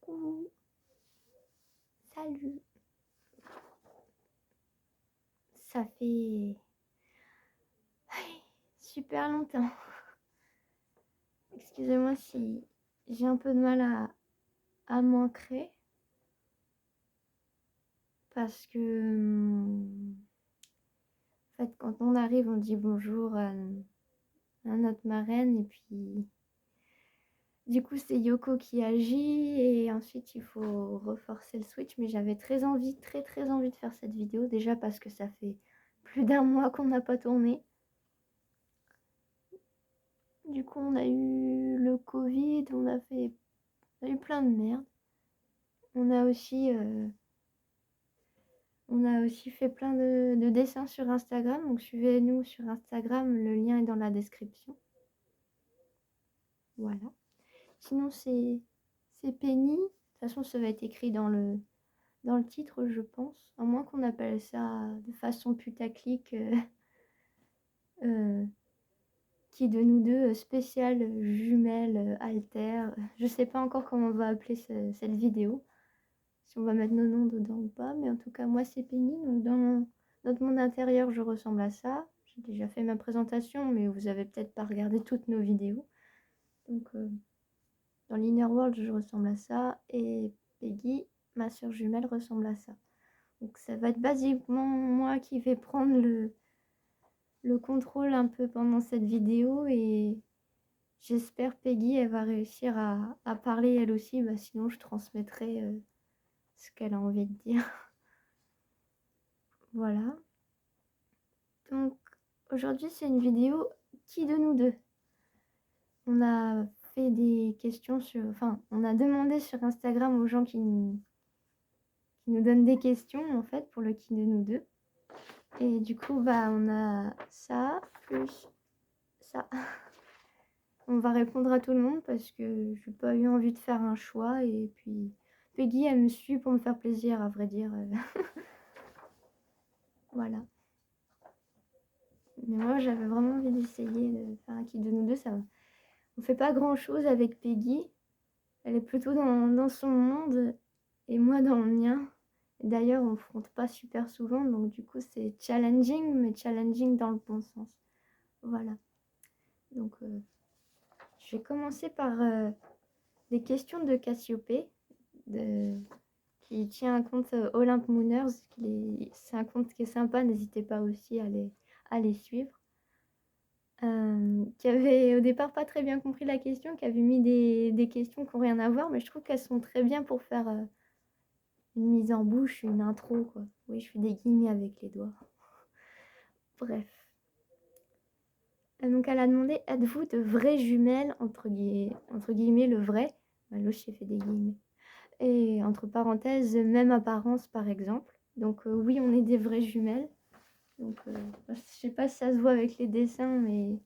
Coucou, salut. Ça fait super longtemps. Excusez-moi si j'ai un peu de mal à m'ancrer parce que en fait quand on arrive on dit bonjour à notre marraine et puis du coup c'est Yoko qui agit et ensuite il faut reforcer le switch, mais j'avais très envie de faire cette vidéo déjà parce que ça fait plus d'un mois qu'on n'a pas tourné. Du coup, on a eu le Covid, on a eu plein de merde. On a aussi fait plein de dessins sur Instagram. Donc, suivez-nous sur Instagram. Le lien est dans la description. Voilà. Sinon, c'est Penny. De toute façon, ça va être écrit dans le titre, je pense. À moins qu'on appelle ça de façon putaclic. Qui de nous deux spécial jumelle alter. Je sais pas encore comment on va appeler cette vidéo, si on va mettre nos noms dedans ou pas, mais en tout cas moi c'est Penny. Donc dans notre monde intérieur je ressemble à ça. J'ai déjà fait ma présentation, mais vous avez peut-être pas regardé toutes nos vidéos. Donc dans l'Inner World je ressemble à ça, et Peggy, ma soeur jumelle, ressemble à ça. Donc ça va être basiquement moi qui vais prendre le contrôle un peu pendant cette vidéo, et j'espère Peggy elle va réussir à parler elle aussi, sinon je transmettrai ce qu'elle a envie de dire. Voilà. Donc aujourd'hui c'est une vidéo qui de nous deux. On a fait des questions on a demandé sur Instagram aux gens qui nous donnent des questions en fait pour le qui de nous deux. Et du coup on a ça plus ça. On va répondre à tout le monde parce que j'ai pas eu envie de faire un choix, et puis Peggy elle me suit pour me faire plaisir, à vrai dire. Voilà. Mais moi j'avais vraiment envie d'essayer de faire un qui de nous deux. Ça, on fait pas grand chose avec Peggy. Elle est plutôt dans son monde et moi dans le mien. D'ailleurs on ne fronte pas super souvent, donc du coup c'est challenging, mais challenging dans le bon sens. Voilà. Donc je vais commencer par des questions de Cassiopée, qui tient un compte Olympe Mooners. C'est un compte qui est sympa, n'hésitez pas aussi à les suivre. Qui avait au départ pas très bien compris la question, qui avait mis des questions qui n'ont rien à voir, mais je trouve qu'elles sont très bien pour faire une mise en bouche, une intro, quoi. Oui, je fais des guillemets avec les doigts. Bref. Donc elle a demandé, êtes-vous de vraies jumelles, entre guillemets le vrai, là j'ai fait des guillemets, et entre parenthèses même apparence par exemple. Donc oui, on est des vraies jumelles. Donc je sais pas si ça se voit avec les dessins, mais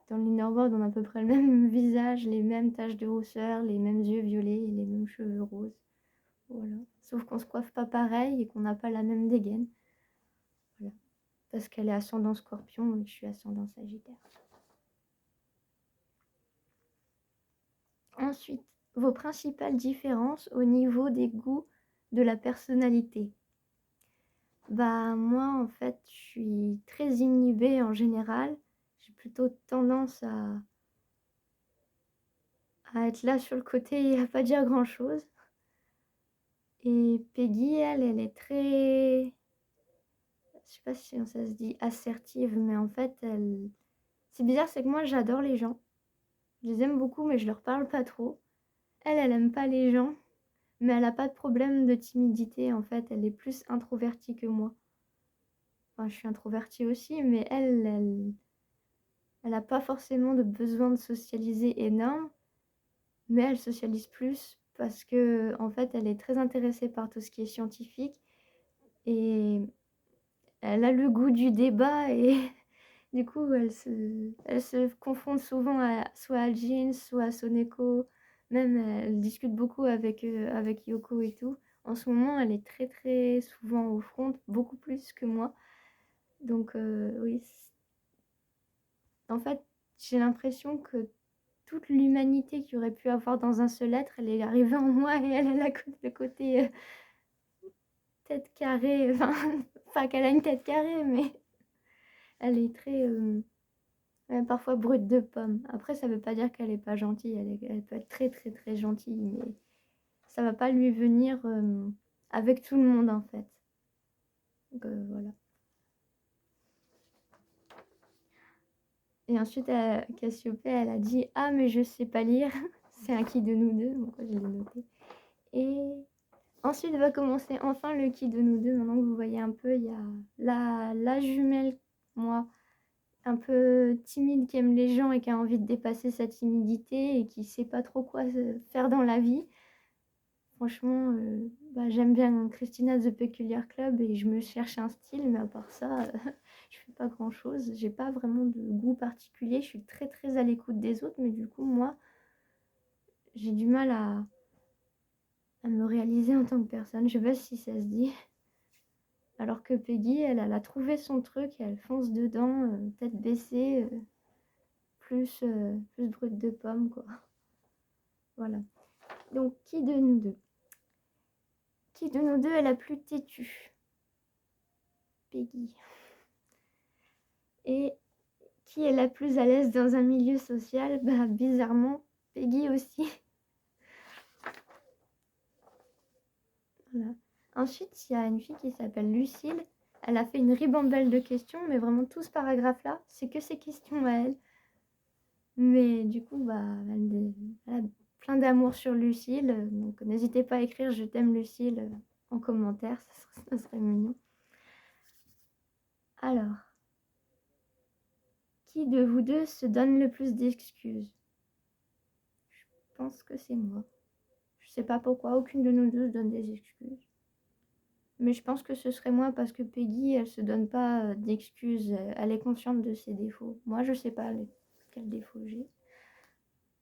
dans l'Inner World on a à peu près le même visage, les mêmes taches de rousseur, les mêmes yeux violets et les mêmes cheveux roses. Voilà. Sauf qu'on se coiffe pas pareil et qu'on n'a pas la même dégaine. Voilà. Parce qu'elle est ascendant Scorpion et que je suis ascendant Sagittaire. Ensuite, vos principales différences au niveau des goûts de la personnalité. Moi en fait je suis très inhibée en général. J'ai plutôt tendance à être là sur le côté et à pas dire grand chose. Et Peggy, elle est très, je sais pas si ça se dit assertive, mais en fait c'est bizarre, c'est que moi j'adore les gens. Je les aime beaucoup, mais je leur parle pas trop. Elle aime pas les gens, mais elle a pas de problème de timidité. En fait, elle est plus introvertie que moi. Enfin, je suis introvertie aussi, mais elle a pas forcément de besoin de socialiser énorme, mais elle socialise plus parce que en fait, elle est très intéressée par tout ce qui est scientifique, et elle a le goût du débat, et du coup, elle se confronte souvent soit à Jean, soit à Soneko. Même, elle discute beaucoup avec Yoko et tout. En ce moment, elle est très très souvent au front, beaucoup plus que moi. Donc oui, en fait, j'ai l'impression que toute l'humanité qu'il y aurait pu avoir dans un seul être, elle est arrivée en moi et elle a le côté tête carrée, enfin, pas qu'elle a une tête carrée, mais elle est très, parfois brute de pomme. Après, ça veut pas dire qu'elle est pas gentille, elle peut être très très très gentille, mais ça va pas lui venir avec tout le monde en fait. Donc voilà. Et ensuite, Cassiopée, elle a dit: ah, mais je sais pas lire. C'est un qui de nous deux, donc je l'ai noté. Et ensuite va commencer enfin le qui de nous deux. Maintenant que vous voyez un peu, il y a la jumelle, moi, un peu timide, qui aime les gens et qui a envie de dépasser sa timidité et qui sait pas trop quoi faire dans la vie. Franchement, j'aime bien Christina The Peculiar Club et je me cherche un style, mais à part ça, je fais pas grand chose. J'ai pas vraiment de goût particulier. Je suis très très à l'écoute des autres, mais du coup, moi, j'ai du mal à me réaliser en tant que personne. Je sais pas si ça se dit. Alors que Peggy, elle a trouvé son truc, elle fonce dedans, tête baissée, plus brute de pomme, quoi. Voilà. Donc, qui de nous deux? Qui de nous deux est la plus têtue? Peggy. Et qui est la plus à l'aise dans un milieu social? Bizarrement, Peggy aussi. Voilà. Ensuite, il y a une fille qui s'appelle Lucille. Elle a fait une ribambelle de questions, mais vraiment tout ce paragraphe-là, c'est que ses questions à elle. Mais du coup, elle a plein d'amour sur Lucille. Donc n'hésitez pas à écrire je t'aime Lucille en commentaire, ça serait mignon. Alors, qui de vous deux se donne le plus d'excuses? Je pense que c'est moi. Je sais pas pourquoi, aucune de nous deux se donne des excuses. Mais je pense que ce serait moi parce que Peggy, elle se donne pas d'excuses. Elle est consciente de ses défauts. Moi, je sais pas quels défauts j'ai.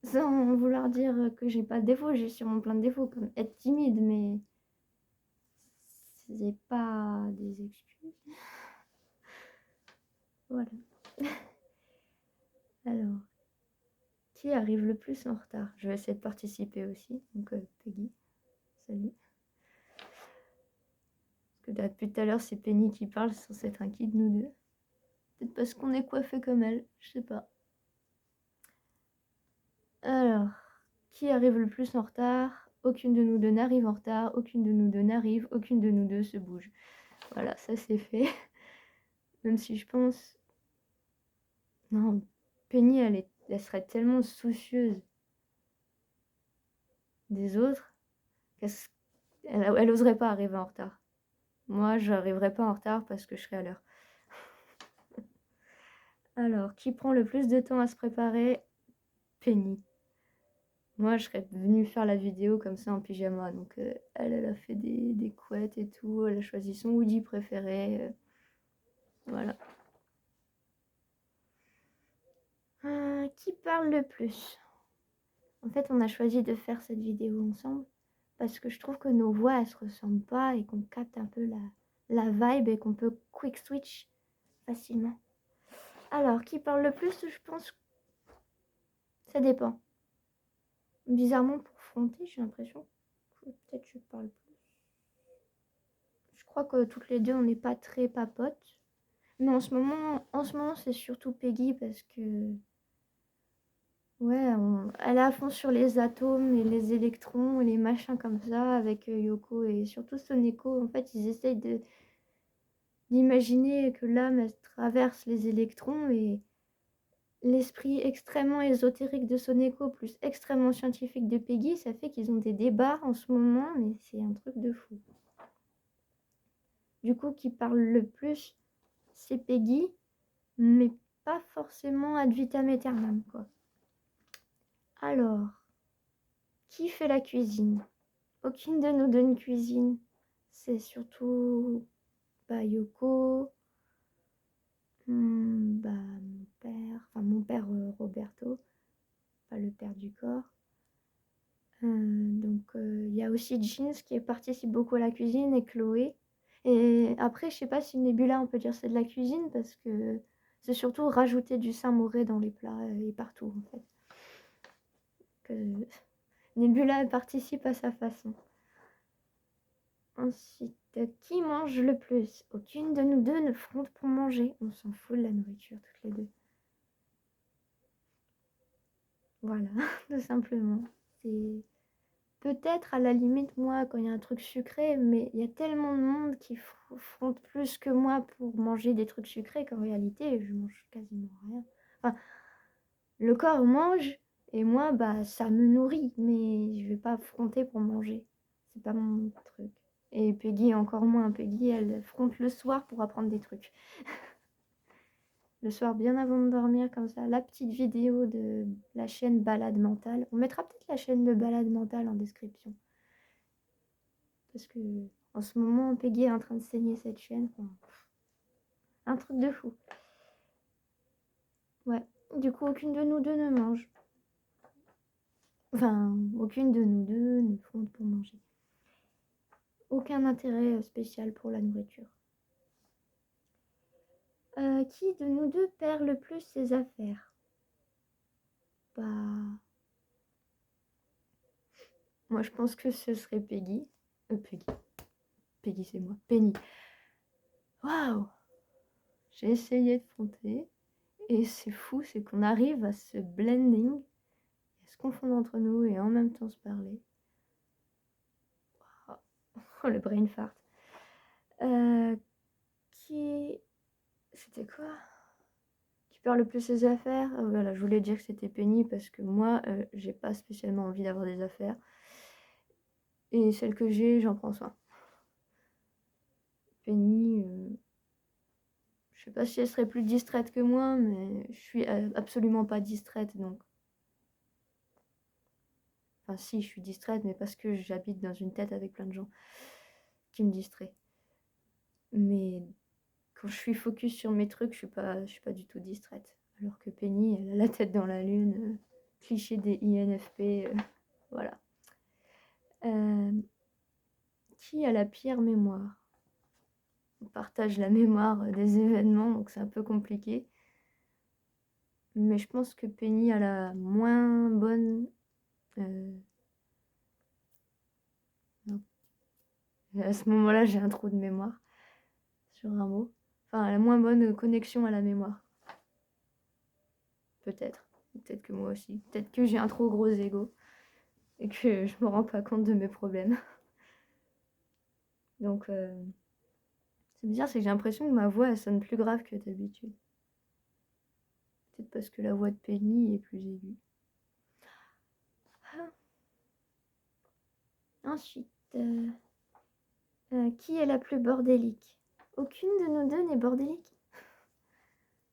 Sans vouloir dire que j'ai pas de défauts, j'ai sûrement plein de défauts, comme être timide, mais c'est pas des excuses. Voilà. Alors, qui arrive le plus en retard? Je vais essayer de participer aussi. Donc, Peggy, salut. Parce que depuis tout à l'heure, c'est Penny qui parle sans s'être un qui de nous deux. Peut-être parce qu'on est coiffé comme elle, je sais pas. Alors, qui arrive le plus en retard? Aucune de nous deux n'arrive en retard, aucune de nous deux n'arrive, aucune de nous deux se bouge. Voilà, ça c'est fait. Même si je pense... Non, Penny, elle serait tellement soucieuse des autres qu'elle oserait pas arriver en retard. Moi, je n'arriverai pas en retard parce que je serai à l'heure. Alors, qui prend le plus de temps à se préparer? Penny. Moi, je serais venue faire la vidéo comme ça en pyjama. Donc, elle a fait des couettes et tout. Elle a choisi son hoodie préféré. Voilà. Qui parle le plus? En fait, on a choisi de faire cette vidéo ensemble parce que je trouve que nos voix, elles se ressemblent pas et qu'on capte un peu la vibe et qu'on peut quick switch facilement. Alors, qui parle le plus? Je pense que ça dépend. Bizarrement, pour fronter, j'ai l'impression que peut-être je parle plus. Je crois que toutes les deux, on n'est pas très papotes. Mais en ce moment, c'est surtout Peggy parce que... Ouais, elle est à fond sur les atomes et les électrons et les machins comme ça avec Yoko et surtout Soneko. En fait, ils essayent d'imaginer que l'âme, elle traverse les électrons et l'esprit extrêmement ésotérique de Soneko plus extrêmement scientifique de Peggy, ça fait qu'ils ont des débats en ce moment, mais c'est un truc de fou. Du coup, qui parle le plus, c'est Peggy, mais pas forcément ad vitam aeternam, quoi. Alors, qui fait la cuisine? Aucune de nous deux ne cuisine. C'est surtout Yoko, mon père Roberto, pas le père du corps. Donc il y a aussi Jeans qui participe beaucoup à la cuisine et Chloé. Et après, je sais pas si Nebula, on peut dire c'est de la cuisine parce que c'est surtout rajouter du Saint-Moré dans les plats et partout en fait. que Nebula participe à sa façon. Ensuite, qui mange le plus? Aucune de nous deux ne fronde pour manger. On s'en fout de la nourriture, toutes les deux. Voilà, tout simplement. C'est peut-être à la limite, moi, quand il y a un truc sucré, mais il y a tellement de monde qui fronde plus que moi pour manger des trucs sucrés qu'en réalité, je mange quasiment rien. Enfin, le corps mange et moi, bah, ça me nourrit, mais je vais pas fronter pour manger. C'est pas mon truc. Et Peggy, encore moins. Peggy, elle fronte le soir pour apprendre des trucs. Le soir, bien avant de dormir, comme ça. La petite vidéo de la chaîne Balade Mentale. On mettra peut-être la chaîne de Balade Mentale en description. Parce que en ce moment, Peggy est en train de saigner cette chaîne. Enfin, un truc de fou. Ouais. Du coup, aucune de nous deux ne mange. Enfin, aucune de nous deux ne fronde pour manger. Aucun intérêt spécial pour la nourriture. Qui de nous deux perd le plus ses affaires? Bah, moi je pense que ce serait Peggy. Peggy. Peggy c'est moi. Penny. Waouh! J'ai essayé de fronter. Et c'est fou, c'est qu'on arrive à ce blending, à se confondre entre nous et en même temps se parler. Oh, le brain fart. Qui... C'était quoi? Qui perd le plus ses affaires? Voilà, je voulais dire que c'était Penny parce que moi, j'ai pas spécialement envie d'avoir des affaires. Et celles que j'ai, j'en prends soin. Penny, je sais pas si elle serait plus distraite que moi, mais je suis absolument pas distraite, donc... Enfin si, je suis distraite, mais parce que j'habite dans une tête avec plein de gens qui me distraient. Mais quand je suis focus sur mes trucs, je suis pas du tout distraite. Alors que Penny, elle a la tête dans la lune, cliché des INFP, voilà. Qui a la pire mémoire? On partage la mémoire des événements, donc c'est un peu compliqué. Mais je pense que Penny a la moins bonne... Non. À ce moment-là, j'ai un trou de mémoire sur un mot. Enfin, la moins bonne connexion à la mémoire. Peut-être. Peut-être que moi aussi. Peut-être que j'ai un trop gros ego et que je me rends pas compte de mes problèmes. Donc, c'est bizarre, c'est que j'ai l'impression que ma voix, elle sonne plus grave que d'habitude. Peut-être parce que la voix de Penny est plus aiguë. Ah. Ensuite, qui est la plus bordélique? Aucune de nous deux n'est bordélique.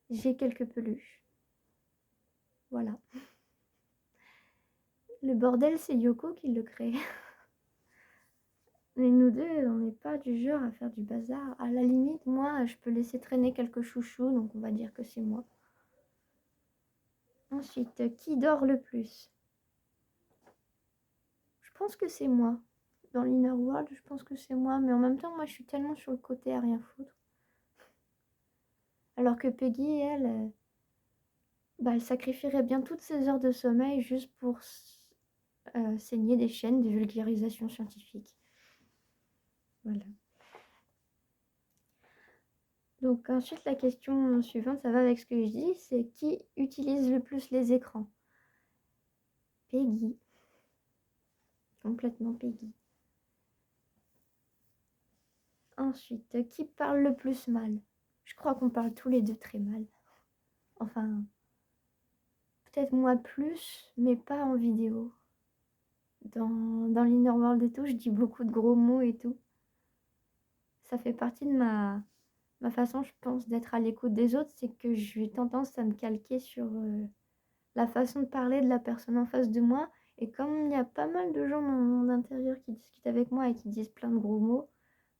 J'ai quelques peluches. Voilà. Le bordel, c'est Yoko qui le crée. Mais nous deux, on n'est pas du genre à faire du bazar. À la limite, moi, je peux laisser traîner quelques chouchous, donc on va dire que c'est moi. Ensuite, qui dort le plus? Je pense que c'est moi. Dans l'Inner World, je pense que c'est moi. Mais en même temps, moi, je suis tellement sur le côté à rien foutre. Alors que Peggy, elle, elle sacrifierait bien toutes ses heures de sommeil juste pour saigner des chaînes de vulgarisation scientifique. Voilà. Donc ensuite, la question suivante, ça va avec ce que je dis, c'est qui utilise le plus les écrans? Peggy. Complètement Peggy. Ensuite, qui parle le plus mal? Je crois qu'on parle tous les deux très mal. Enfin, peut-être moi plus, mais pas en vidéo. Dans l'Inner World et tout, je dis beaucoup de gros mots et tout. Ça fait partie de ma façon, je pense, d'être à l'écoute des autres, c'est que j'ai tendance à me calquer sur la façon de parler de la personne en face de moi. Et comme il y a pas mal de gens dans mon monde intérieur qui discutent avec moi et qui disent plein de gros mots,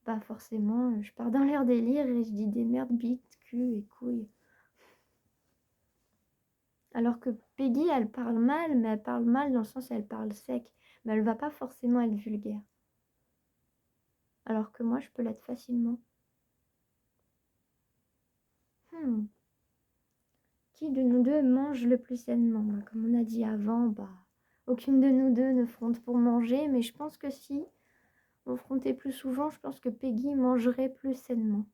bah forcément, je pars dans leur délire et je dis des merdes, bites, cul et couilles. Alors que Peggy, elle parle mal, mais elle parle mal dans le sens où elle parle sec. Mais elle va pas forcément être vulgaire. Alors que moi, je peux l'être facilement. Qui de nous deux mange le plus sainement? Comme on a dit avant, aucune de nous deux ne fronte pour manger, mais je pense que si on frontait plus souvent, je pense que Peggy mangerait plus sainement.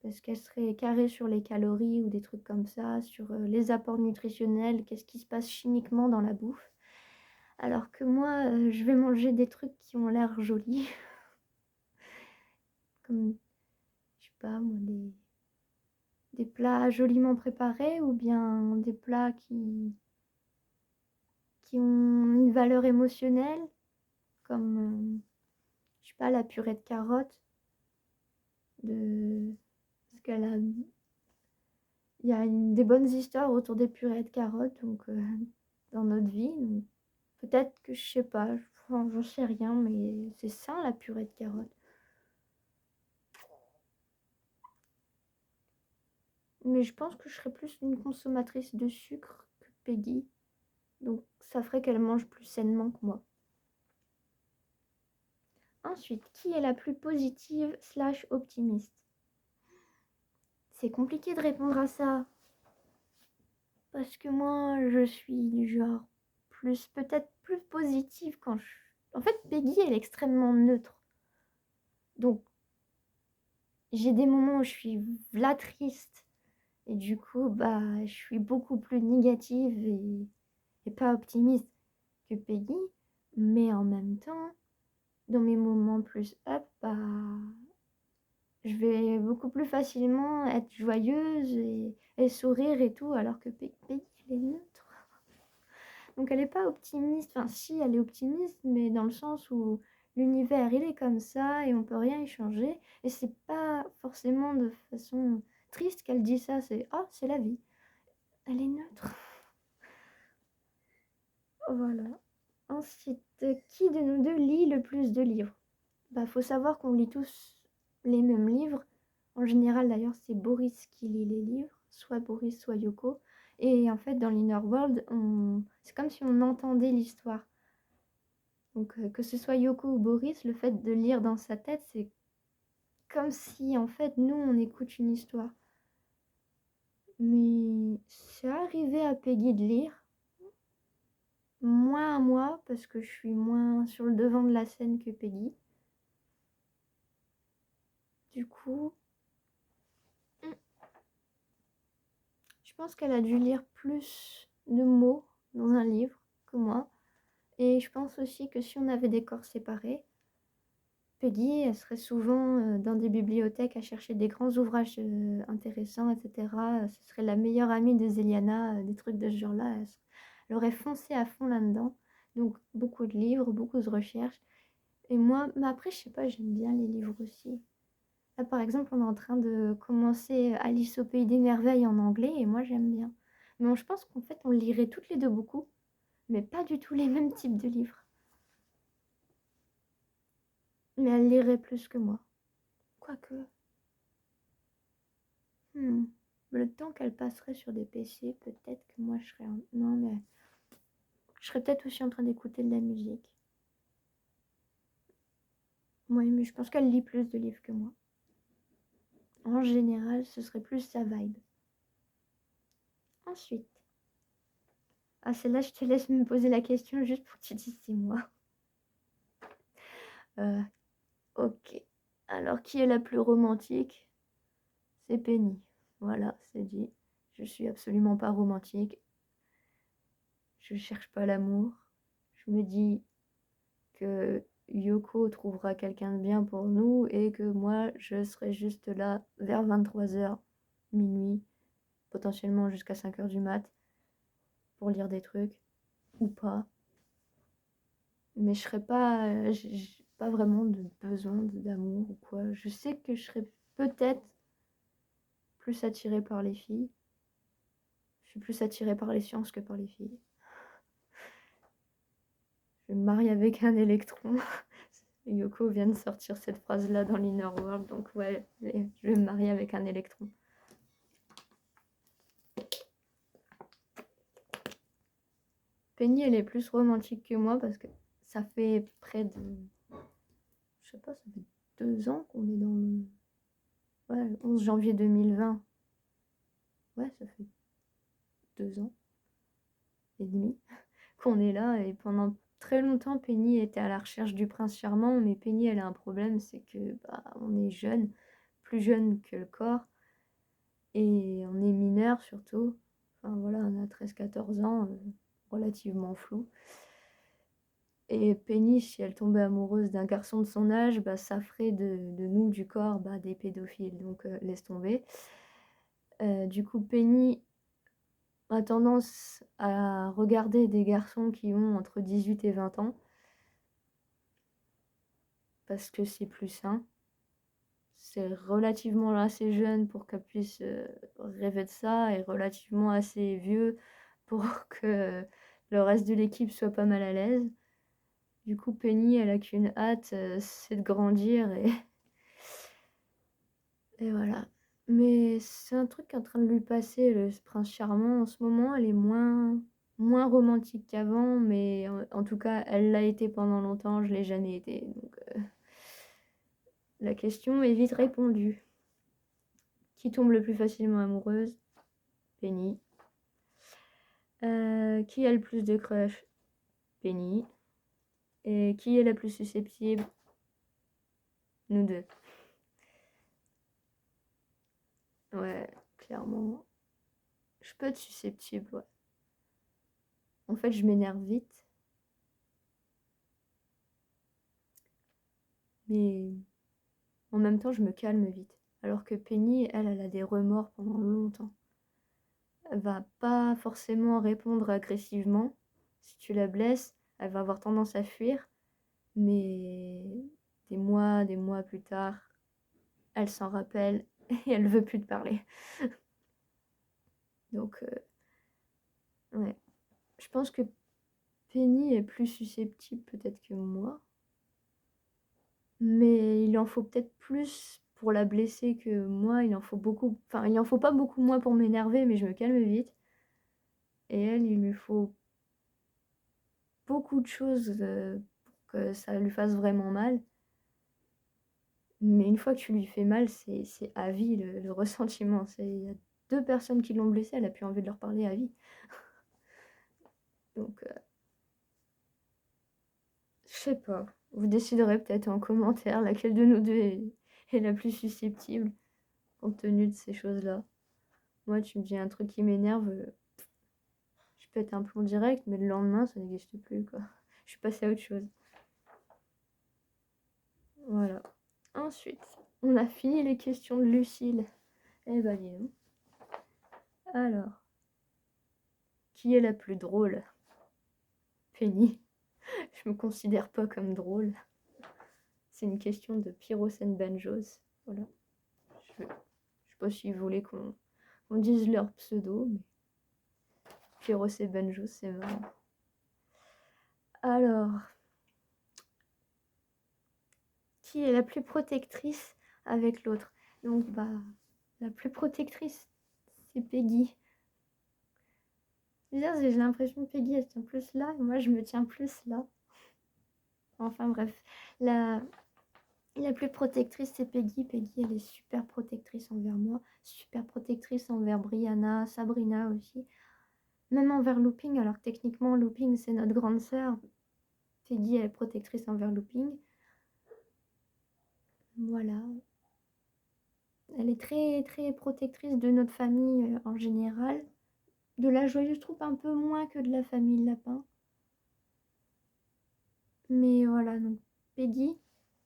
Parce qu'elle serait carrée sur les calories ou des trucs comme ça, sur les apports nutritionnels, qu'est-ce qui se passe chimiquement dans la bouffe. Alors que moi, je vais manger des trucs qui ont l'air jolis. Comme, je sais pas moi, des plats joliment préparés ou bien des plats qui ont une valeur émotionnelle, comme, je sais pas, la purée de carottes. Parce qu'elle a... Il y a des bonnes histoires autour des purées de carottes donc, dans notre vie. Donc, peut-être que je sais pas, enfin, j'en sais rien, mais c'est ça la purée de carottes. Mais je pense que je serais plus une consommatrice de sucre que Peggy. Donc ça ferait qu'elle mange plus sainement que moi. Ensuite, qui est la plus positive / optimiste? C'est compliqué de répondre à ça. Parce que moi, je suis du genre peut-être plus positive quand je... En fait, Peggy, elle est extrêmement neutre. Donc, j'ai des moments où je suis v'là triste. Et du coup, bah, je suis beaucoup plus négative et pas optimiste que Peggy. Mais en même temps, dans mes moments plus up, bah, je vais beaucoup plus facilement être joyeuse et sourire et tout, alors que Peggy, elle est neutre. Donc elle n'est pas optimiste, enfin si, elle est optimiste, mais dans le sens où l'univers, il est comme ça et on peut rien y changer. Et c'est pas forcément de façon triste qu'elle dit ça, c'est « Ah, c'est la vie ». Elle est neutre. Voilà. Ensuite, qui de nous deux lit le plus de livres? Bah, faut savoir qu'on lit tous les mêmes livres. En général, d'ailleurs, c'est Boris qui lit les livres, soit Boris, soit Yoko. Et en fait, dans l'Inner World, c'est comme si on entendait l'histoire. Donc, que ce soit Yoko ou Boris, le fait de lire dans sa tête, c'est comme si, en fait, nous, on écoute une histoire. Mais c'est arrivé à Peggy de lire, moins à moi, parce que je suis moins sur le devant de la scène que Peggy. Du coup, je pense qu'elle a dû lire plus de mots dans un livre que moi. Et je pense aussi que si on avait des corps séparés, Peggy, elle serait souvent dans des bibliothèques à chercher des grands ouvrages intéressants, etc. Ce serait la meilleure amie de Zeliana, des trucs de ce genre-là. Elle aurait foncé à fond là-dedans. Donc beaucoup de livres, beaucoup de recherches. Et moi, mais après, je sais pas, j'aime bien les livres aussi. Là, par exemple, on est en train de commencer Alice au pays des merveilles en anglais et moi, j'aime bien. Mais je pense qu'en fait, on lirait toutes les deux beaucoup, mais pas du tout les mêmes types de livres. Mais elle lirait plus que moi. Quoique. Le temps qu'elle passerait sur des PC, peut-être que moi je serais... Non, mais je serais peut-être aussi en train d'écouter de la musique. Oui, mais je pense qu'elle lit plus de livres que moi. En général, ce serait plus sa vibe. Ensuite. Ah, celle-là, je te laisse me poser la question juste pour que tu dises c'est moi. Ok. Alors, qui est la plus romantique? C'est Penny. Voilà, c'est dit. Je suis absolument pas romantique. Je cherche pas l'amour. Je me dis que Yoko trouvera quelqu'un de bien pour nous et que moi, je serai juste là vers 23h, minuit, potentiellement jusqu'à 5h du mat, pour lire des trucs, ou pas. Mais je serais pas... j'ai pas vraiment de besoin d'amour ou quoi. Je sais que je serais peut-être plus attirée par les filles. Je suis plus attirée par les sciences que par les filles. Je me marie avec un électron. Yoko vient de sortir cette phrase-là dans l'Inner World, donc ouais, je vais me marier avec un électron. Penny, elle est plus romantique que moi parce que ça fait près de... Je sais pas, ça fait 2 ans qu'on est dans le... Ouais, le 11 janvier 2020. Ouais, ça fait 2 ans et demi qu'on est là. Et pendant très longtemps, Penny était à la recherche du prince charmant, mais Penny, elle a un problème, c'est que on est jeune, plus jeune que le corps, et on est mineur surtout. Enfin voilà, on a 13-14 ans, relativement flou. Et Penny, si elle tombait amoureuse d'un garçon de son âge, ça ferait de nous, du corps, des pédophiles. Donc laisse tomber. Du coup, Penny a tendance à regarder des garçons qui ont entre 18 et 20 ans. Parce que c'est plus sain. C'est relativement assez jeune pour qu'elle puisse rêver de ça, et relativement assez vieux pour que le reste de l'équipe soit pas mal à l'aise. Du coup, Penny, elle a qu'une hâte, c'est de grandir et voilà. Mais c'est un truc qui est en train de lui passer, le prince charmant. En ce moment, elle est moins romantique qu'avant, mais en tout cas, elle l'a été pendant longtemps, je l'ai jamais été. Donc, la question est vite répondue. Qui tombe le plus facilement amoureuse? Penny. Qui a le plus de crush? Penny. Et qui est la plus susceptible? Nous deux. Ouais, clairement. Je peux être susceptible, ouais. En fait, je m'énerve vite. Mais en même temps, je me calme vite. Alors que Penny, elle a des remords pendant longtemps. Elle va pas forcément répondre agressivement. Si tu la blesses, elle va avoir tendance à fuir. Mais des mois plus tard, elle s'en rappelle et elle veut plus te parler. Donc, ouais. Je pense que Penny est plus susceptible peut-être que moi. Mais il en faut peut-être plus pour la blesser que moi. Il en faut beaucoup. Enfin, il en faut pas beaucoup moins pour m'énerver, mais je me calme vite. Et elle, il lui faut beaucoup de choses pour que ça lui fasse vraiment mal. Mais une fois que tu lui fais mal, c'est à vie le ressentiment. Il y a 2 personnes qui l'ont blessée, elle a plus envie de leur parler à vie. Donc, je sais pas. Vous déciderez peut-être en commentaire laquelle de nous deux est la plus susceptible, compte tenu de ces choses-là. Moi, tu me dis un truc qui m'énerve, je pète un plomb direct, mais le lendemain, ça n'existe plus, quoi. Je suis passée à autre chose. Voilà. Ensuite, on a fini les questions de Lucille. Eh ben, dis donc. Alors, qui est la plus drôle? Penny. Je me considère pas comme drôle. C'est une question de Pyros and Benjos. Voilà. Je sais pas s'ils voulaient qu'on dise leur pseudo, mais Pyros et Benjos, c'est marrant. Alors, qui est la plus protectrice avec l'autre? Donc, la plus protectrice, c'est Peggy. J'ai l'impression que Peggy, elle tient plus là, et moi, je me tiens plus là. Enfin, bref. La plus protectrice, c'est Peggy. Peggy, elle est super protectrice envers moi, super protectrice envers Brianna, Sabrina aussi. Même envers Looping, alors que techniquement, Looping, c'est notre grande sœur. Peggy, elle est protectrice envers Looping. Voilà. Elle est très, très protectrice de notre famille en général. De la joyeuse troupe un peu moins que de la famille Lapin. Mais voilà, donc Peggy,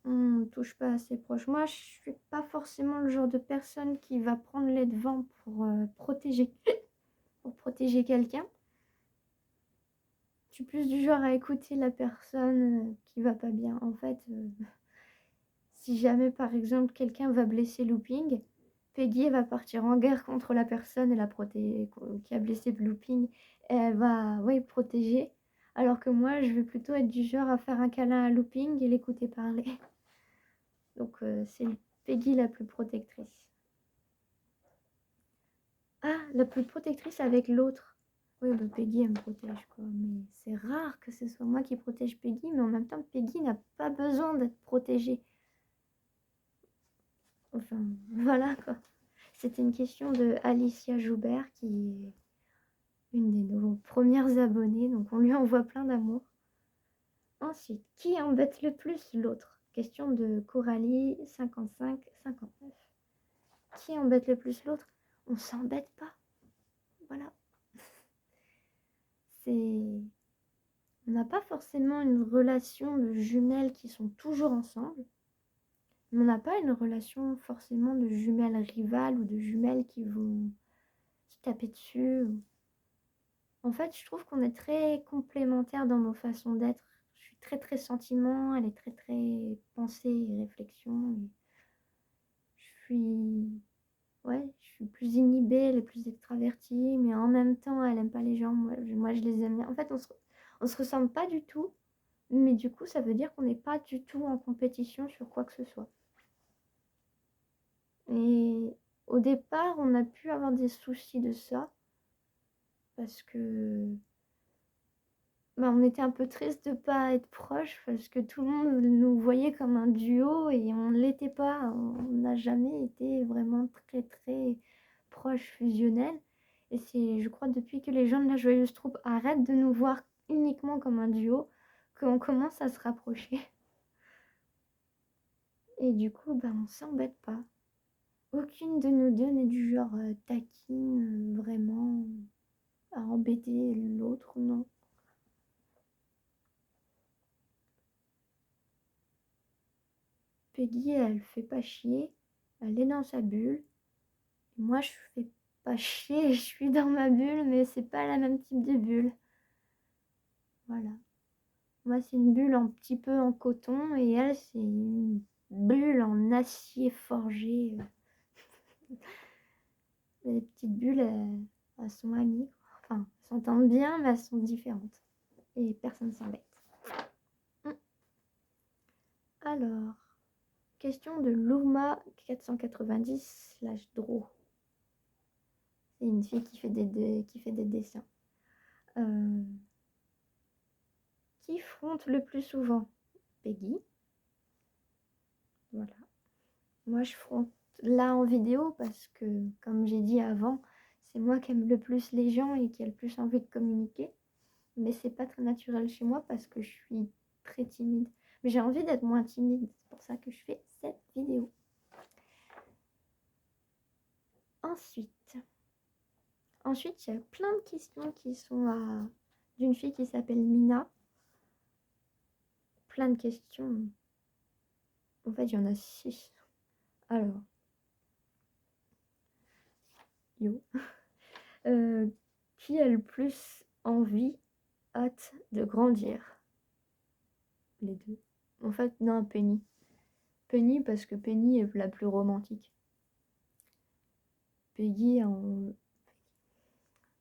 on ne touche pas assez proche. Moi, je suis pas forcément le genre de personne qui va prendre les devants pour protéger quelqu'un. Je suis plus du genre à écouter la personne qui va pas bien. En fait, si jamais par exemple quelqu'un va blesser Looping, Peggy va partir en guerre contre la personne qui a blessé Looping. Et elle va protéger. Alors que moi, je vais plutôt être du genre à faire un câlin à Looping et l'écouter parler. Donc c'est Peggy la plus protectrice. Ah, la plus protectrice avec l'autre. Oui, Peggy, elle me protège, quoi. Mais c'est rare que ce soit moi qui protège Peggy, mais en même temps, Peggy n'a pas besoin d'être protégée. Enfin, voilà, quoi. C'était une question de Alicia Joubert une de nos premières abonnées, donc on lui envoie plein d'amour. Ensuite, qui embête le plus l'autre? Question de Coralie 55-59. Qui embête le plus l'autre? On s'embête pas. Voilà. On n'a pas forcément une relation de jumelles qui sont toujours ensemble. Mais on n'a pas une relation forcément de jumelles rivales ou de jumelles qui vont se taper dessus. En fait, je trouve qu'on est très complémentaires dans nos façons d'être. Je suis très très sentiment, elle est très très pensée et réflexion. Je suis plus inhibée, elle est plus extravertie, mais en même temps, elle aime pas les gens. Moi, je les aime bien. En fait, on se ressemble pas du tout, mais du coup, ça veut dire qu'on n'est pas du tout en compétition sur quoi que ce soit. Et au départ, on a pu avoir des soucis de ça, parce que on était un peu triste de pas être proches, parce que tout le monde nous voyait comme un duo et on ne l'était pas. On n'a jamais été vraiment très très proches, fusionnels. Et c'est, je crois, depuis que les gens de la Joyeuse Troupe arrêtent de nous voir uniquement comme un duo, qu'on commence à se rapprocher. Et du coup, on s'embête pas. Aucune de nous deux n'est du genre taquine, vraiment, à embêter l'autre, non. Peggy, elle fait pas chier, elle est dans sa bulle. Et moi, je fais pas chier, je suis dans ma bulle, mais c'est pas la même type de bulle. Voilà. Moi, c'est une bulle un petit peu en coton et elle, c'est une bulle en acier forgé. Les petites bulles, elles sont amies. Enfin, elles s'entendent bien, mais elles sont différentes. Et personne s'en bête. Alors, question de Louma 490/Dro. C'est une fille qui fait des dessins. Qui fronte le plus souvent? Peggy. Voilà. Moi, je fronte là en vidéo parce que, comme j'ai dit avant, c'est moi qui aime le plus les gens et qui a le plus envie de communiquer. Mais c'est pas très naturel chez moi parce que je suis très timide. Mais j'ai envie d'être moins timide. C'est pour ça que je fais cette vidéo. Ensuite, il y a plein de questions qui sont d'une fille qui s'appelle Mina. Plein de questions. En fait, il y en a 6. Alors, yo. Qui a le plus envie, hâte de grandir? Les deux. En fait, non, Penny. Penny parce que Penny est la plus romantique. Peggy,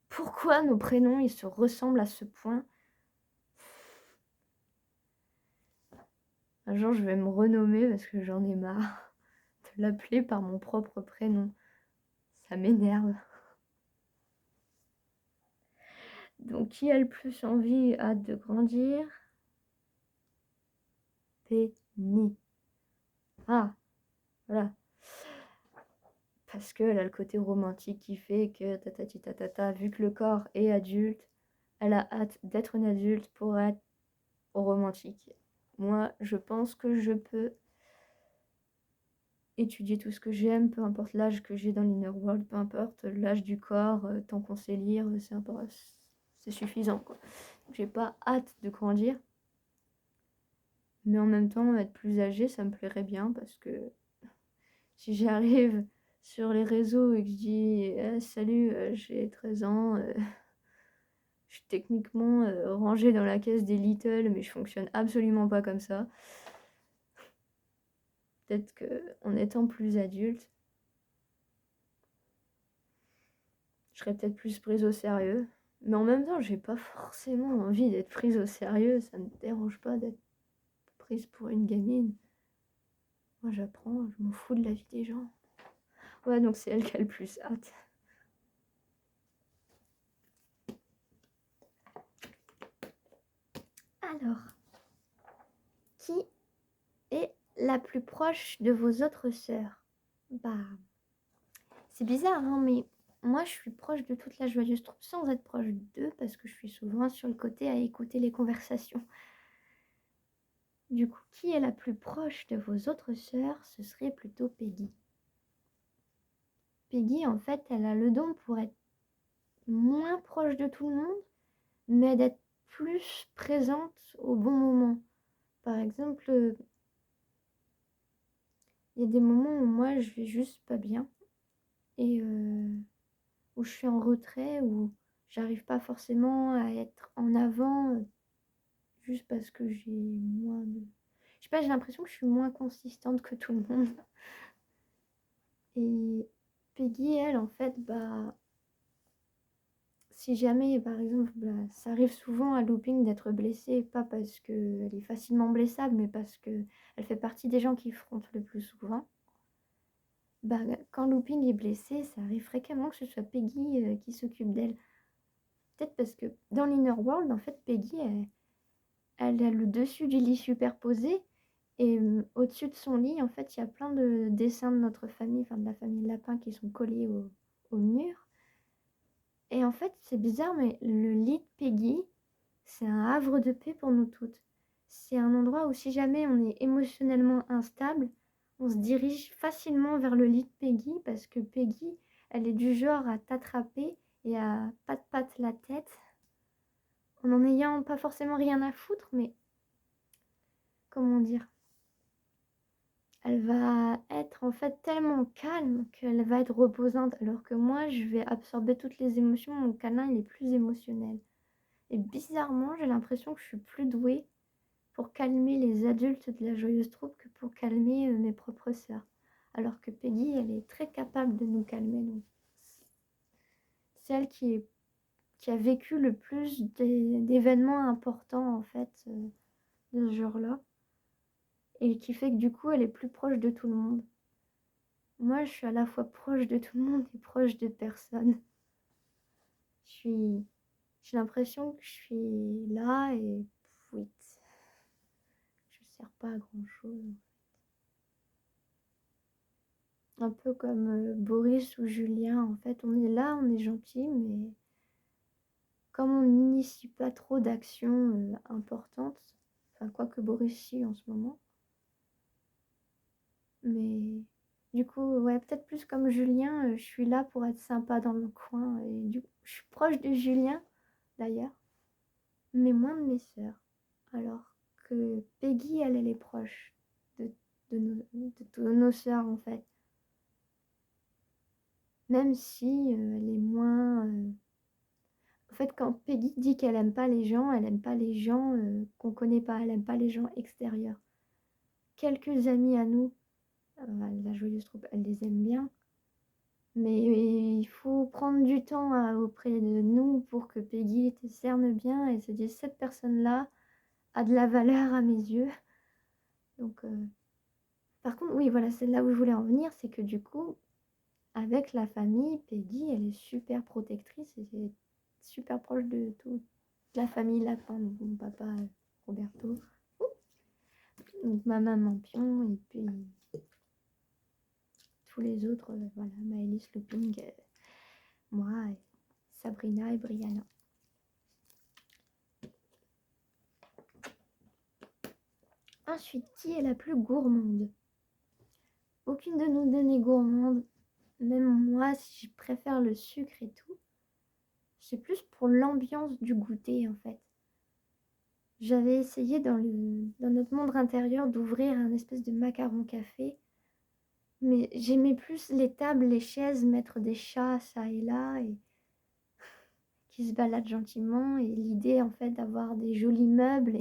pourquoi nos prénoms, ils se ressemblent à ce point? Un jour, je vais me renommer parce que j'en ai marre de l'appeler par mon propre prénom. Ça m'énerve. Donc, qui a le plus envie, hâte de grandir? Penny. Ah, voilà. Parce qu'elle a le côté romantique qui fait que, vu que le corps est adulte, elle a hâte d'être une adulte pour être romantique. Moi, je pense que je peux étudier tout ce que j'aime, peu importe l'âge que j'ai dans l'inner world, peu importe l'âge du corps, tant qu'on sait lire, c'est suffisant, quoi. J'ai pas hâte de grandir, mais en même temps, être plus âgée, ça me plairait bien parce que si j'arrive sur les réseaux et que je dis salut, j'ai 13 ans, je suis techniquement rangée dans la caisse des Little, mais je fonctionne absolument pas comme ça. Peut-être qu'en étant plus adulte, je serais peut-être plus prise au sérieux. Mais en même temps, j'ai pas forcément envie d'être prise au sérieux. Ça me dérange pas d'être prise pour une gamine. Moi, j'apprends, je m'en fous de la vie des gens. Ouais, donc c'est elle qui a le plus hâte. Alors, qui est la plus proche de vos autres sœurs? C'est bizarre, hein, mais moi, je suis proche de toute la joyeuse troupe sans être proche d'eux parce que je suis souvent sur le côté à écouter les conversations. Du coup, qui est la plus proche de vos autres sœurs? Ce serait plutôt Peggy. Peggy, en fait, elle a le don pour être moins proche de tout le monde, mais d'être plus présente au bon moment. Par exemple, il y a des moments où moi, je vais juste pas bien et où je suis en retrait, où j'arrive pas forcément à être en avant juste parce que j'ai moins de... Je sais pas, j'ai l'impression que je suis moins consistante que tout le monde. Et Peggy, elle, en fait, bah, si jamais, par exemple, bah, ça arrive souvent à Looping d'être blessée, pas parce qu'elle est facilement blessable, mais parce qu'elle fait partie des gens qui affrontent le plus souvent. Bah, quand Looping est blessée, ça arrive fréquemment que ce soit Peggy qui s'occupe d'elle. Peut-être parce que dans l'Inner World, en fait, Peggy, elle a le dessus du lit superposé. Et au-dessus de son lit, en fait, il y a plein de dessins de notre famille, enfin de la famille Lapin, qui sont collés au mur. Et en fait, c'est bizarre, mais le lit de Peggy, c'est un havre de paix pour nous toutes. C'est un endroit où si jamais on est émotionnellement instable, on se dirige facilement vers le lit de Peggy parce que Peggy, elle est du genre à t'attraper et à pat la tête en n'en ayant pas forcément rien à foutre, mais comment dire? Elle va être en fait tellement calme qu'elle va être reposante, alors que moi, je vais absorber toutes les émotions. Mon câlin, il est plus émotionnel. Et bizarrement, j'ai l'impression que je suis plus douée pour calmer les adultes de la joyeuse troupe que pour calmer mes propres sœurs. Alors que Peggy, elle est très capable de nous calmer. Donc, c'est elle qui a vécu le plus d'événements importants en fait de ce genre-là. Et qui fait que du coup, elle est plus proche de tout le monde. Moi, je suis à la fois proche de tout le monde et proche de personne. J'ai l'impression que je suis là et oui, je ne sers pas à grand-chose. Un peu comme Boris ou Julien, en fait, on est là, on est gentil, mais comme on n'initie pas trop d'actions importantes, enfin, quoique Boris si en ce moment, mais du coup, ouais, peut-être plus comme Julien, je suis là pour être sympa dans le coin, et du coup, je suis proche de Julien, d'ailleurs, mais moins de mes sœurs, alors que Peggy, elle est proche de tous nos sœurs, en fait, même si elle est moins... En fait, quand Peggy dit qu'elle aime pas les gens, elle aime pas les gens qu'on connaît pas, elle aime pas les gens extérieurs. Quelques amis à nous, la joyeuse troupe, elle les aime bien, mais il faut prendre du temps auprès de nous pour que Peggy te cerne bien et se dise cette personne-là a de la valeur à mes yeux. Donc, par contre, oui, voilà, c'est là où je voulais en venir, c'est que du coup, avec la famille, Peggy, elle est super protectrice et c'est super proche de toute la famille Lapin, donc mon papa Roberto, donc ma maman Pion, et puis tous les autres, voilà, Maëlys, Looping, moi, et Sabrina et Brianna. Ensuite, qui est la plus gourmande? Aucune de nous deux n'est gourmande, même moi, si je préfère le sucre et tout, c'est plus pour l'ambiance du goûter en fait. J'avais essayé dans notre monde intérieur d'ouvrir un espèce de macaron café, mais j'aimais plus les tables, les chaises, mettre des chats ça et là, et qui se baladent gentiment, et l'idée en fait d'avoir des jolis meubles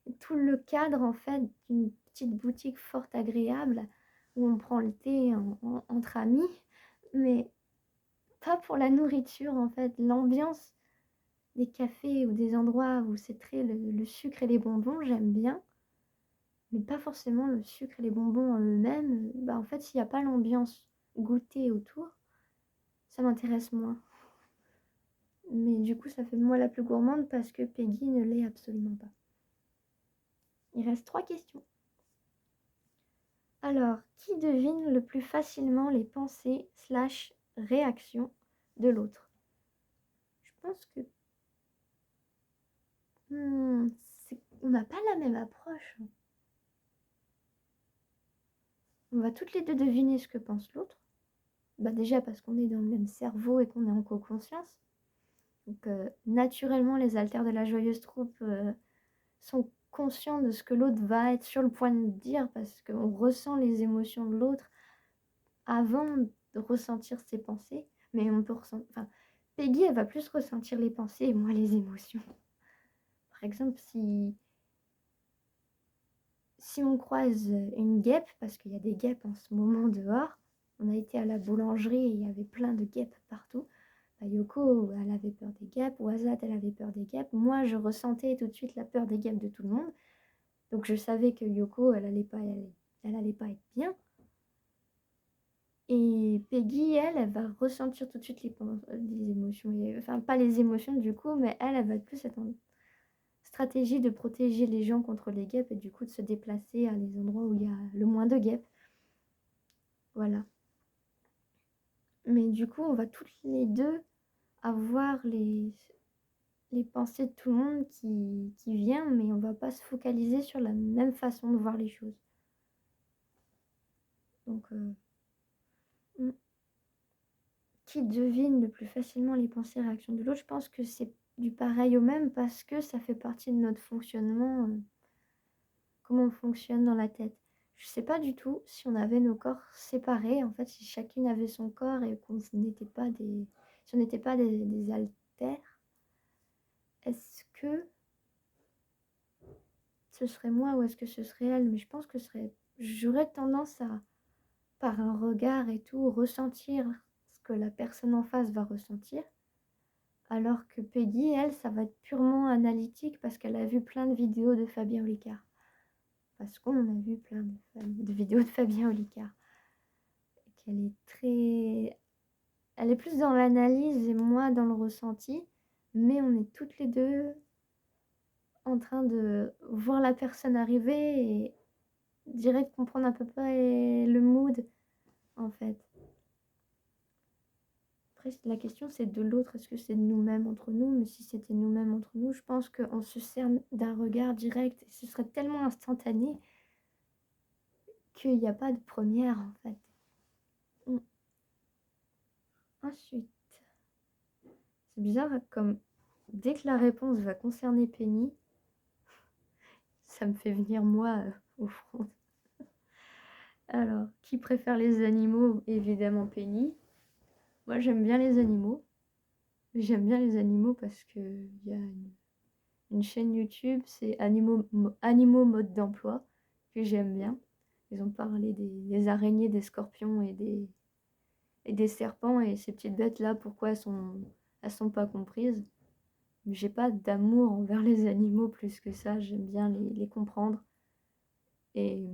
et tout le cadre en fait d'une petite boutique fort agréable où on prend le thé entre amis, mais pas pour la nourriture en fait. L'ambiance des cafés ou des endroits où c'est très le sucre et les bonbons, j'aime bien, mais pas forcément le sucre et les bonbons en eux-mêmes. Bah, en fait, s'il n'y a pas l'ambiance goûter autour, ça m'intéresse moins. Mais du coup, ça fait de moi la plus gourmande parce que Peggy ne l'est absolument pas. Il reste 3 questions. Alors, qui devine le plus facilement les pensées / réactions de l'autre. Je pense que on n'a pas la même approche. On va toutes les deux deviner ce que pense l'autre. Bah déjà parce qu'on est dans le même cerveau et qu'on est en co-conscience. Donc naturellement, les alters de la joyeuse troupe sont conscients de ce que l'autre va être sur le point de dire parce qu'on ressent les émotions de l'autre avant de ressentir ses pensées. Mais on peut ressentir... Enfin, Peggy, elle va plus ressentir les pensées et moi les émotions. Par exemple, si on croise une guêpe, parce qu'il y a des guêpes en ce moment dehors, on a été à la boulangerie et il y avait plein de guêpes partout. Bah, Yoko, elle avait peur des guêpes, Wazat, elle avait peur des guêpes. Moi, je ressentais tout de suite la peur des guêpes de tout le monde. Donc je savais que Yoko, elle allait pas être bien. Et Peggy, elle va ressentir tout de suite les émotions. Enfin, pas les émotions du coup, mais elle va plus être en stratégie de protéger les gens contre les guêpes et du coup de se déplacer à les endroits où il y a le moins de guêpes. Voilà. Mais du coup, on va toutes les deux avoir les pensées de tout le monde qui vient, mais on va pas se focaliser sur la même façon de voir les choses. Donc, qui devine le plus facilement les pensées et réactions de l'autre, je pense que c'est du pareil au même parce que ça fait partie de notre fonctionnement, comment on fonctionne dans la tête. Je sais pas du tout si on avait nos corps séparés, en fait, si chacune avait son corps et qu'on n'était pas si on n'était pas des haltères, est-ce que ce serait moi ou est-ce que ce serait elle? Mais je pense que j'aurais tendance à, par un regard et tout, ressentir ce que la personne en face va ressentir. Alors que Peggy, elle, ça va être purement analytique parce qu'elle a vu plein de vidéos de Fabien Olicard. Parce qu'on a vu plein de vidéos de Fabien Olicard. Elle est plus dans l'analyse et moi dans le ressenti. Mais on est toutes les deux en train de voir la personne arriver et direct comprendre à peu près le mood, en fait. Après, la question, c'est de l'autre. Est-ce que c'est de nous-mêmes entre nous? Mais si c'était nous-mêmes entre nous, je pense qu'on se sert d'un regard direct. Et ce serait tellement instantané qu'il n'y a pas de première, en fait. Ensuite, c'est bizarre, comme dès que la réponse va concerner Penny, ça me fait venir moi au front. Alors, qui préfère les animaux? Évidemment Penny. Moi, j'aime bien les animaux. J'aime bien les animaux parce qu'il y a une chaîne YouTube, c'est Animaux mode d'emploi, que j'aime bien. Ils ont parlé des araignées, des scorpions et des serpents. Et ces petites bêtes-là, pourquoi elles sont pas comprises? J'ai pas d'amour envers les animaux plus que ça. J'aime bien les comprendre. Et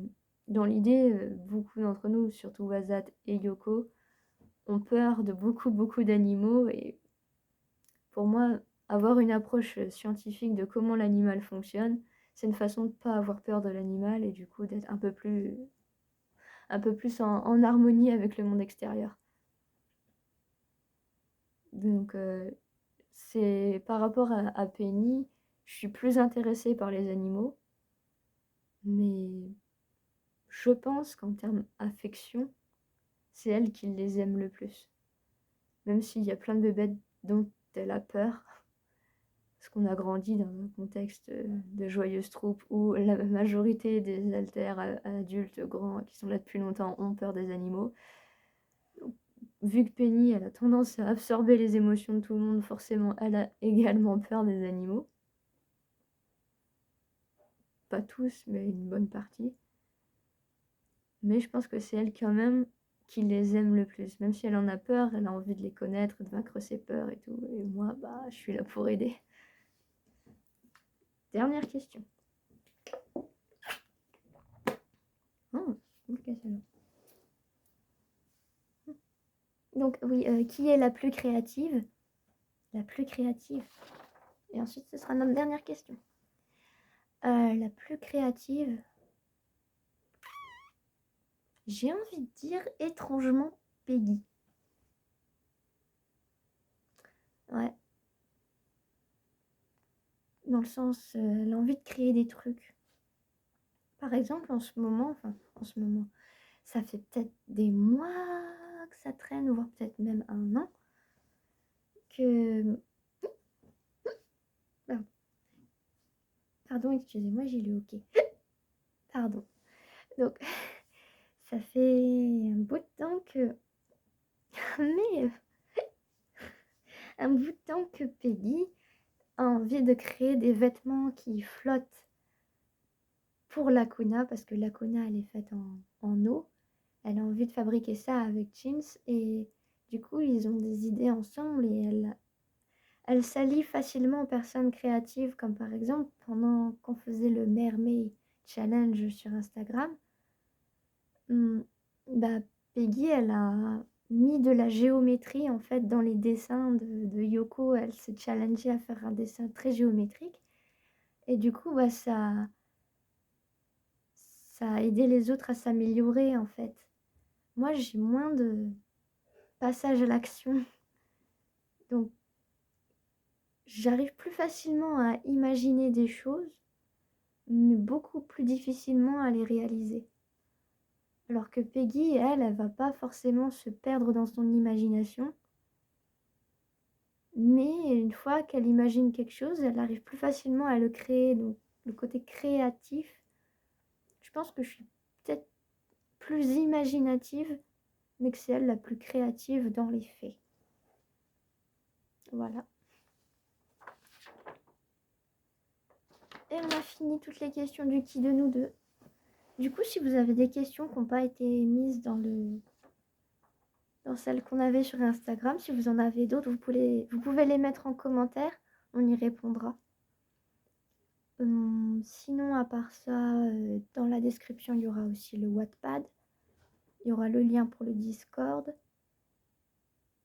dans l'idée, beaucoup d'entre nous, surtout Wazat et Yoko, ont peur de beaucoup d'animaux. Et pour moi, avoir une approche scientifique de comment l'animal fonctionne, c'est une façon de ne pas avoir peur de l'animal et du coup d'être un peu plus en harmonie avec le monde extérieur. Donc c'est par rapport à Penny, je suis plus intéressée par les animaux, mais je pense qu'en termes affection, c'est elle qui les aime le plus. Même s'il y a plein de bébêtes dont elle a peur, parce qu'on a grandi dans un contexte de joyeuse troupe où la majorité des alters adultes grands qui sont là depuis longtemps ont peur des animaux. Donc, vu que Penny, elle a tendance à absorber les émotions de tout le monde, forcément, elle a également peur des animaux. Pas tous, mais une bonne partie. Mais je pense que c'est elle quand même qui les aime le plus. Même si elle en a peur, elle a envie de les connaître, de vaincre ses peurs et tout. Et moi, je suis là pour aider. Dernière question. Oh, ok, c'est long. Donc oui, qui est la plus créative? La plus créative. Et ensuite, ce sera notre dernière question. La plus créative. J'ai envie de dire étrangement Peggy. Ouais. Dans le sens, elle a envie de créer des trucs. Par exemple, en ce moment, ça fait peut-être des mois que ça traîne, voire peut-être même un an, que... Pardon, excusez-moi, j'ai le hoquet. Pardon. Donc, ça fait un bout de temps que... Mais... Un bout de temps que Peggy a envie de créer des vêtements qui flottent pour Lacuna, parce que Lacuna, elle est faite en eau. Elle a envie de fabriquer ça avec Jeans et du coup, ils ont des idées ensemble et elle s'allie facilement aux personnes créatives, comme par exemple pendant qu'on faisait le Mermaid Challenge sur Instagram, bah, Peggy, elle a mis de la géométrie en fait dans les dessins de Yoko. Elle s'est challengée à faire un dessin très géométrique et du coup, bah, ça a aidé les autres à s'améliorer en fait. Moi, j'ai moins de passage à l'action, donc j'arrive plus facilement à imaginer des choses, mais beaucoup plus difficilement à les réaliser. Alors que Peggy, elle va pas forcément se perdre dans son imagination, mais une fois qu'elle imagine quelque chose, elle arrive plus facilement à le créer. Donc le côté créatif, je pense que je suis peut-être plus imaginative, mais que c'est elle la plus créative dans les faits. Voilà. Et on a fini toutes les questions du qui de nous deux. Du coup, si vous avez des questions qui n'ont pas été mises dans celles qu'on avait sur Instagram, si vous en avez d'autres, vous pouvez les mettre en commentaire, on y répondra. Sinon, à part ça, dans la description, il y aura aussi le Wattpad. Il y aura le lien pour le Discord.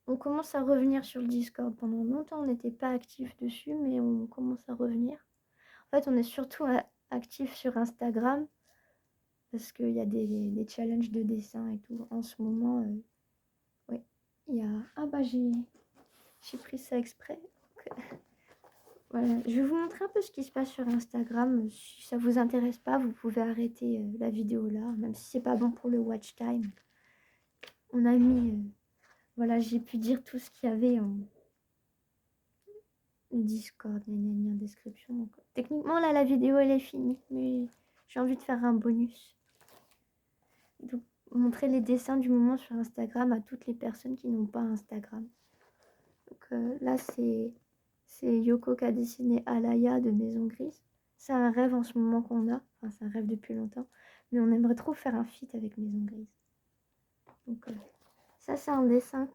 On commence à revenir sur le Discord. Pendant longtemps, on n'était pas actif dessus, mais on commence à revenir. En fait, on est surtout actif sur Instagram parce qu'il y a des challenges de dessin et tout. En ce moment, oui, il y a... Ah bah j'ai pris ça exprès. Voilà, je vais vous montrer un peu ce qui se passe sur Instagram. Si ça vous intéresse pas, vous pouvez arrêter la vidéo là, même si c'est pas bon pour le watch time. On a mis, voilà, j'ai pu dire tout ce qu'il y avait en Discord, en description. Donc, techniquement là, la vidéo elle est finie, mais j'ai envie de faire un bonus. Donc, montrer les dessins du moment sur Instagram à toutes les personnes qui n'ont pas Instagram. Donc là, c'est Yoko qui a dessiné Alaya de Maison Grise. C'est un rêve en ce moment qu'on a. Enfin, c'est un rêve depuis longtemps. Mais on aimerait trop faire un feat avec Maison Grise. Donc ça, c'est un dessin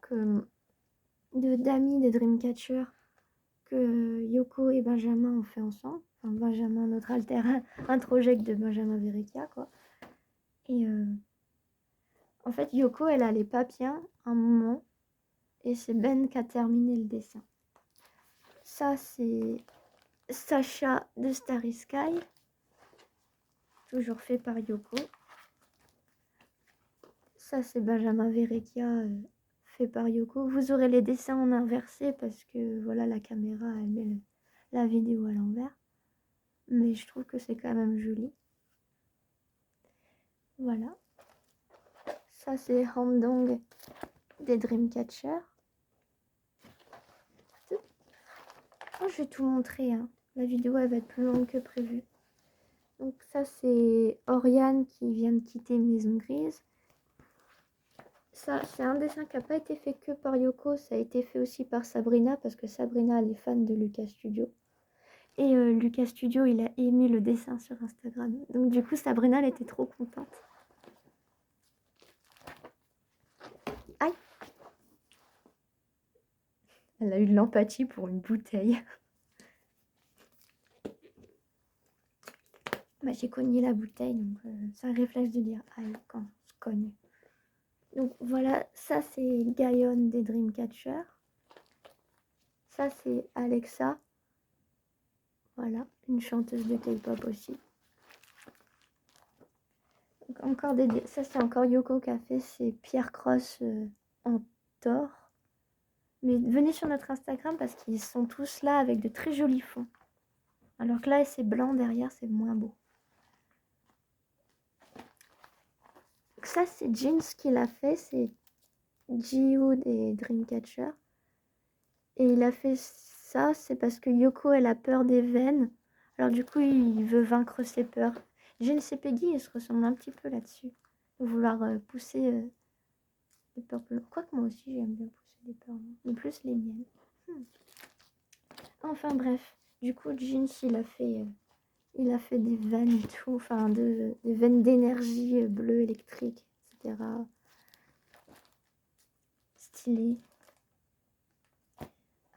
d'amis des Dreamcatcher que Yoko et Benjamin ont fait ensemble. Enfin, Benjamin, notre alter, un project de Benjamin Verrecchia, quoi. Et en fait, Yoko, elle allait pas bien un moment. Et c'est Ben qui a terminé le dessin. Ça, c'est Sacha de Starry Sky, toujours fait par Yoko. Ça, c'est Benjamin Verrecchia, fait par Yoko. Vous aurez les dessins en inversé parce que voilà, la caméra, elle met la vidéo à l'envers. Mais je trouve que c'est quand même joli. Voilà. Ça, c'est Handong des Dreamcatcher. Oh, je vais tout montrer, hein. La vidéo, elle va être plus longue que prévu. Donc ça, c'est Oriane qui vient de quitter Maison Grise. Ça, c'est un dessin qui n'a pas été fait que par Yoko, ça a été fait aussi par Sabrina, parce que Sabrina, elle est fan de Lucas Studio. Et Lucas Studio, il a aimé le dessin sur Instagram. Donc du coup, Sabrina, elle était trop contente. Aïe! Elle a eu de l'empathie pour une bouteille. Bah, j'ai cogné la bouteille, donc c'est un réflexe de dire aïe quand on se cogne. Donc voilà, ça c'est Gaïon des Dreamcatcher. Ça c'est Alexa. Voilà, une chanteuse de K-pop aussi. Donc, encore ça c'est encore Yoko qui a fait ses Pierre Cross en Thor. Mais venez sur notre Instagram parce qu'ils sont tous là avec de très jolis fonds. Alors que là, c'est blanc derrière, c'est moins beau. Donc ça, c'est Jeans qui l'a fait, c'est Jihoon et Dreamcatcher. Et il a fait ça, c'est parce que Yoko, elle a peur des veines. Alors du coup, il veut vaincre ses peurs. Jeans et Peggy, ils se ressemblent un petit peu là-dessus. De vouloir pousser des peurs blanches. Quoique moi aussi, j'aime bien pousser des peurs blanches. Mais plus les miennes. Enfin bref, du coup, Jeans, il a fait des veines et tout. Enfin, des veines d'énergie bleue électrique, etc. Stylé.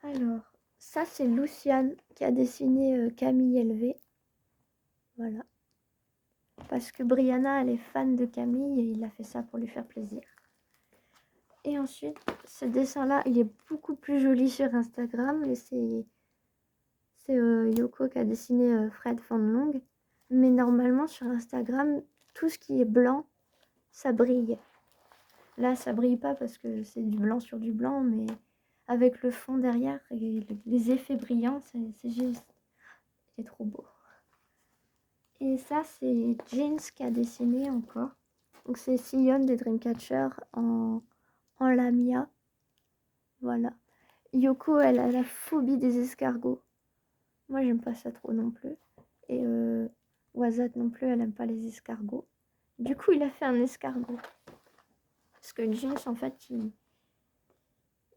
Alors, ça c'est Luciane qui a dessiné Camille élevée. Voilà. Parce que Brianna, elle est fan de Camille et il a fait ça pour lui faire plaisir. Et ensuite, ce dessin-là, il est beaucoup plus joli sur Instagram. Et c'est Yoko qui a dessiné Fred Van Long. Mais normalement, sur Instagram, tout ce qui est blanc, ça brille. Là, ça brille pas parce que c'est du blanc sur du blanc, mais avec le fond derrière et les effets brillants, c'est juste... C'est trop beau. Et ça, c'est Jeans qui a dessiné encore. Donc c'est Sion des Dreamcatcher en Lamia. Voilà. Yoko, elle a la phobie des escargots. Moi, j'aime pas ça trop non plus. Et Wazat non plus, elle aime pas les escargots. Du coup, il a fait un escargot. Parce que Jeans, en fait, il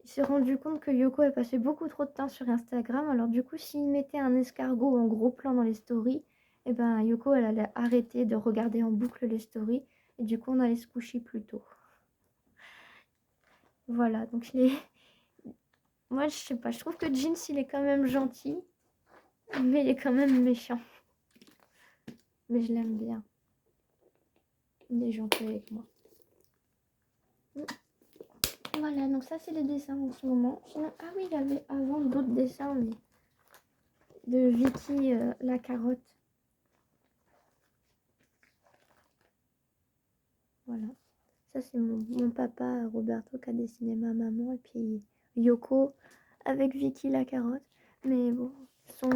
s'est rendu compte que Yoko a passé beaucoup trop de temps sur Instagram. Alors du coup, s'il mettait un escargot en gros plan dans les stories, et ben Yoko, elle allait arrêter de regarder en boucle les stories. Et du coup, on allait se coucher plus tôt. Voilà, donc moi, je sais pas, je trouve que Jeans, il est quand même gentil. Mais il est quand même méchant. Mais je l'aime bien. Il est gentil avec moi. Voilà, donc ça, c'est les dessins en ce moment. Sinon, ah oui, il y avait avant d'autres dessins, mais de Vicky, la carotte. Voilà. Ça, c'est mon papa, Roberto, qui a dessiné ma maman. Et puis Yoko avec Vicky la carotte. Mais bon, ils sont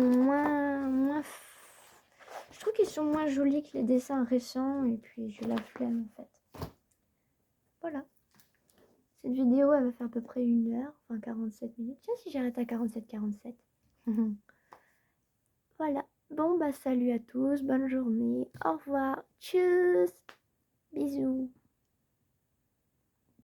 je trouve qu'ils sont moins jolis que les dessins récents. Et puis, j'ai la flemme, en fait. Voilà. Cette vidéo, elle va faire à peu près 1 heure. Enfin, 47 minutes. Tiens, si j'arrête à 47. Voilà. Bon, bah, salut à tous. Bonne journée. Au revoir. Tchuss. Bisous.